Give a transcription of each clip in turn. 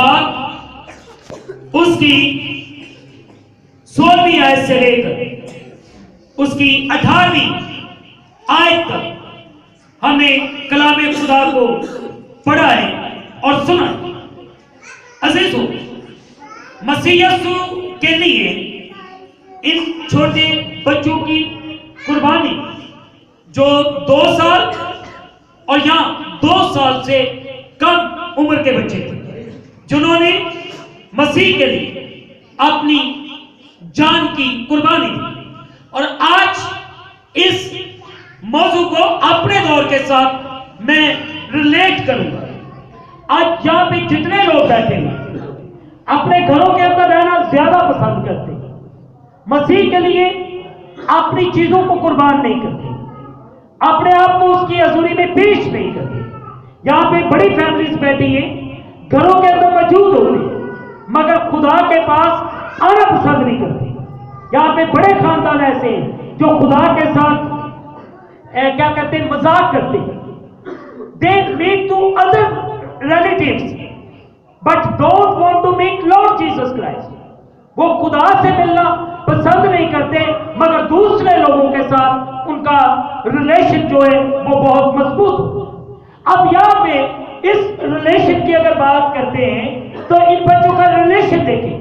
پاک اس کی 16ویں آیت سے لے کر اس کی 18ویں آیت تک ہم نے کلام خدا کو پڑھا ہے اور سنا ہے۔ عزیزو، مسیح یسوع کے لیے ان چھوٹے بچوں کی قربانی جو 2 سال اور یہاں 2 سال سے کم عمر کے بچے تھے، جنہوں نے مسیح کے لیے اپنی جان کی قربانی دی، اور آج اس موضوع کو اپنے دور کے ساتھ میں ریلیٹ کروں گا۔ آج یہاں پہ جتنے لوگ بیٹھے ہیں اپنے گھروں کے اندر رہنا زیادہ پسند کرتے ہیں، مسیح کے لیے اپنی چیزوں کو قربان نہیں کرتے، اپنے آپ کو اس کی حضوری میں پیش نہیں کرتے۔ یہاں پہ بڑی فیملیز بیٹھی ہیں، گھروں کے اندر موجود ہوتے ہیں، مگر خدا کے پاس آنا پسند نہیں کرتے۔ یہاں پہ بڑے خاندان ایسے ہیں جو خدا کے ساتھ کیا کرتے ہیں، مذاق کرتے ہیں۔ They meet to other relatives but don't want to meet Lord Jesus Christ۔ وہ خدا سے ملنا پسند نہیں کرتے، مگر دوسرے لوگوں کے ساتھ ان کا ریلیشن جو ہے وہ بہت مضبوط ہو۔ اب یہاں پہ اس ریلیشن کی اگر بات کرتے ہیں تو ان بچوں کا ریلیشن دیکھیں،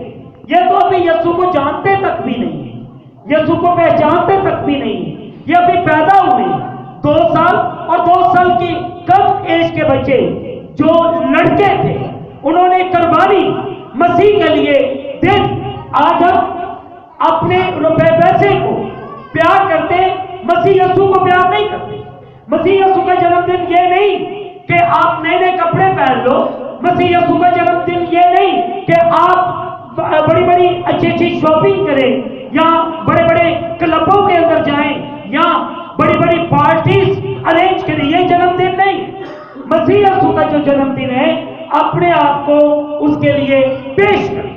یہ تو ابھی یسوع کو جانتے تک بھی نہیں ہے، یسوع کو پہچانتے تک بھی نہیں ہے، یہ ابھی پیدا ہوئے ہیں۔ 2 سال اور 2 سال کی کم ایج کے بچے جو لڑکے تھے، انہوں نے قربانی مسیح کے لیے دے۔ آج ہم اپنے روپے پیسے کو پیار کرتے، مسیح یسوع کو پیار نہیں کرتے۔ مسیح یسوع کا جنم دن یہ نہیں کہ آپ نئے نئے کپڑے پہن لو، مسیح یسوع کا جنم دن یہ نہیں کہ آپ بڑی بڑی اچھی اچھی شاپنگ کریں یا بڑے بڑے کلبوں کے اندر جائیں یا بڑی بڑی پارٹیز ارینج کریں، یہ جنم دن نہیں۔ مسیح یسوع کا جو جنم دن ہے، اپنے آپ کو اس کے لیے پیش کریں،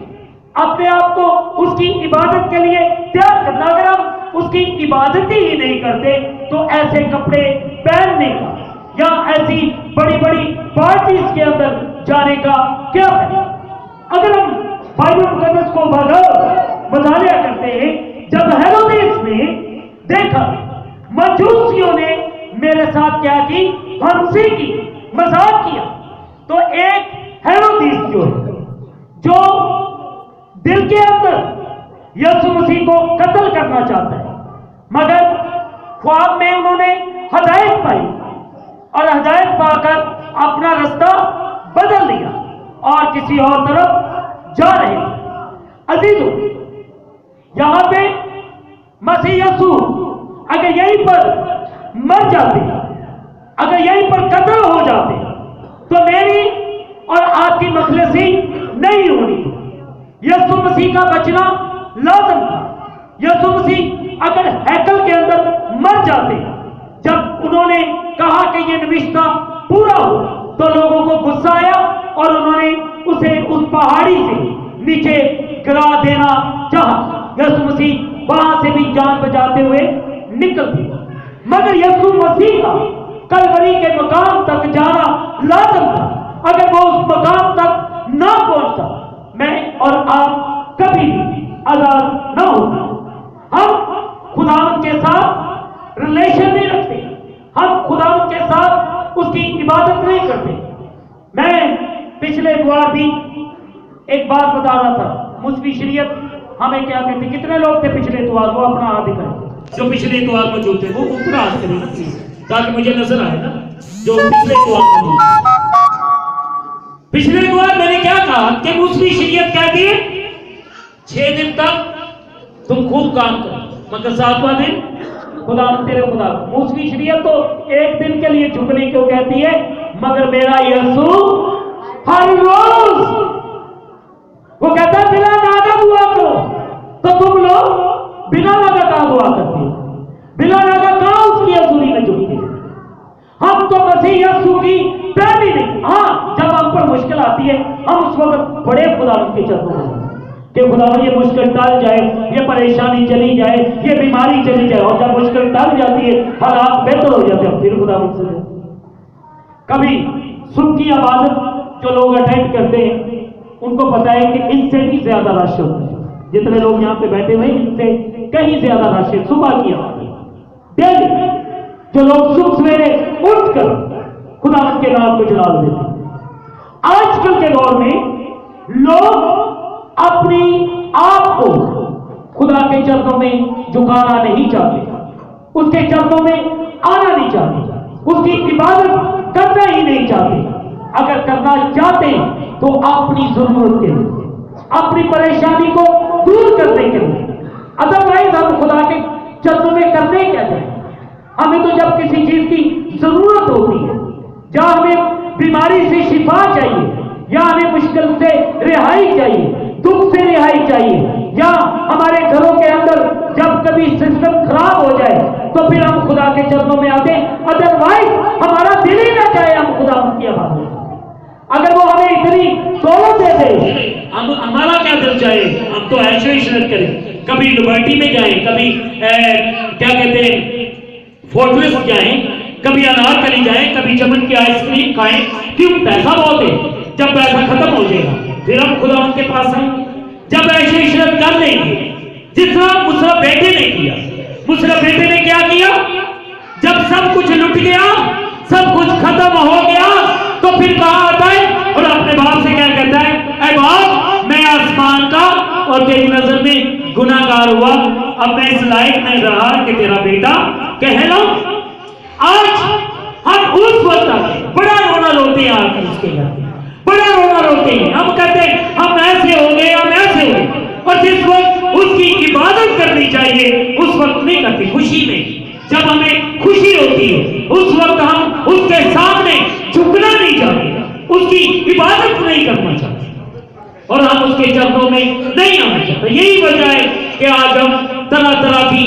اپنے آپ کو اس کی عبادت کے لیے تیار کرنا۔ اگر ہم اس کی عبادت ہی نہیں کرتے تو ایسے کپڑے پہننے کا یا ایسی بڑی بڑی پارٹیز کے اندر جانے کا کیا ہے؟ اگر ہم بائبل مقدس کو مطالعہ کرتے ہیں، جب ہیرودیس نے دیکھا مجوسیوں نے میرے ساتھ کیا کی، ہنسی کی، مذاق کیا، تو ایک ہیرودیس جو دل کے اندر یسوع مسیح کو قتل کرنا چاہتا ہے، مگر خواب میں انہوں نے ہدایت پائی اور ہدایت پا کر اپنا رستہ بدل لیا اور کسی اور طرف جا رہے تھے۔ عزیزو، یہاں پہ مسیح یسوع اگر یہیں پر مر جاتے، اگر یہیں پر قتل ہو جاتے تو میری اور آپ کی مخلصی نہیں ہونی۔ یسوع مسیح کا بچنا لازم تھا۔ یسوع مسیح اگر ہیکل کے اندر مر جاتے، جب انہوں نے کہا کہ یہ نوشتہ پورا ہو تو لوگوں کو غصہ آیا اور انہوں نے اسے اس پہاڑی سے نیچے گرا دینا چاہا۔ یسوع مسیح وہاں سے بھی جان بچاتے ہوئے نکل گئے، مگر یسوع مسیح کا کلوری کے مقام تک جانا لازم تھا۔ اگر وہ اس مقام تک نہ پہنچتا، میں اور آپ کبھی بھی آزاد نہ ہوتے۔ ہم خداوند کے ساتھ ریلیشن نہیں رکھتے، ہم خداوند کے ساتھ اس کی عبادت نہیں کرتے۔ میں پچھلے اتوار بھی ایک بات بتا رہا تھا، مسیحی شریعت ہمیں کیا کہتے، کتنے لوگ تھے پچھلے اتوار کو اپنا ہاتھ دکھائیں، جو پچھلے اتوار کو جو تھے وہ اوپر ہاتھ کریں تاکہ مجھے نظر آئے نا جو پچھلے اتوار کو۔ پچھلے اتوار میں نے کیا کہا کہ مسیحی شریعت کہتی ہے 6 دن تک تم خوب کام کرو، مگر 7واں دن خدا تیرے خدا۔ مسیحی شریعت تو ایک دن کے لیے جھکنے کیوں کہتی ہے، مگر میرا یسوع ہر روز وہ کہتا ہے بلا ناگا دعا کرو، تو تم لوگ بلا ناگا کہاں دعا کرتے ہیں، بلا ناگا کہاں اس کی حضوری میں جھکتے ہیں۔ ہم تو مسیح یسوع کی پیروی نہیں۔ ہاں، جب ہم پر مشکل آتی ہے ہم اس وقت بڑے خدا کے چرنوں میں کہ خدا یہ مشکل ٹل جائے، یہ پریشانی چلی جائے، یہ بیماری چلی جائے، اور جب مشکل ٹل جاتی ہے حالات بہتر ہو جاتے ہیں، پھر خدا مجھ سے۔ کبھی صبح کی عبادت جو لوگ اٹینڈ کرتے ہیں ان کو پتا ہے کہ ان سے بھی زیادہ رش ہوتا ہے. جتنے لوگ یہاں پہ بیٹھے ہوئے ان سے کہیں زیادہ رش ہے. صبح کی ڈیلی جو لوگ صبح سویرے اٹھ کر خداوند کے نام کو جلال دیتے ہیں. آج کل کے دور میں لوگ اپنی آپ کو خدا کے چرنوں میں جھکانا نہیں چاہتے, اس کے چرنوں میں آنا نہیں چاہتے, اس کی عبادت کرنا ہی نہیں چاہتے. اگر کرنا چاہتے تو اپنی ضرورت کے لیے, اپنی پریشانی کو دور کرنے کے لیے. ادروائز ہم خدا کے چرنوں میں کرنے کیا چاہیے؟ ہمیں تو جب کسی چیز کی ضرورت ہوتی ہے, جہاں ہمیں بیماری سے شفا چاہیے, یا ہمیں مشکل سے رہائی چاہیے, دکھ سے رہائی چاہیے, یا ہمارے گھروں کے اندر جب کبھی سسٹم خراب ہو جائے تو پھر ہم خدا کے چرنوں میں آتے. ادروائز ہمارا دل ہی نہ چاہے ہم خدا کی عبادت کریں. اگر وہ ہمیں اتنی دولت دے دے, ہمارا کیا دل چاہے ہم تو ایسے ہی شرط کریں, کبھی لبرٹی میں جائیں, کبھی کیا کہتے ہیں فورٹریس جائیں, کبھی انارکلی جائیں, کبھی چمن کی آئس کریم کھائیں. کیوں؟ پیسہ بہت ہے. جب پیسہ ختم ہو جائے گا پھر ہم خدا ان کے پاس آئیں. جب ایسے عشرت کر لیں گے جس طرح مصرف بیٹے نے کیا. مصرف بیٹے نے کیا کیا؟ جب سب کچھ لٹ گیا, سب کچھ ختم ہو گیا, تو پھر کہاں آتا ہے اور اپنے باپ سے کیا کہتا ہے؟ اے باپ, میں آسمان کا اور تیری نظر میں گناہ گار ہوا, اب میں اس لائق نہیں رہا کہ تیرا بیٹا کہلاؤں. آج ہم اس وقت بڑا رونا روتے ہیں, آ کر اس کے گھر بڑا رونا روتے ہیں. ہم کہتے ہیں ہم ایسے ہو گئے, ہم ایسے ہو گئے, اور جس وقت اس کی عبادت کرنی چاہیے اس وقت نہیں کرتے. خوشی میں جب ہمیں خوشی ہوتی ہے اس وقت ہم اس کے سامنے جھکنا نہیں چاہتے, اس کی عبادت نہیں کرنا چاہتے, اور ہم اس کے چرنوں میں نہیں آنا چاہتے. یہی وجہ ہے کہ آج ہم طرح طرح کی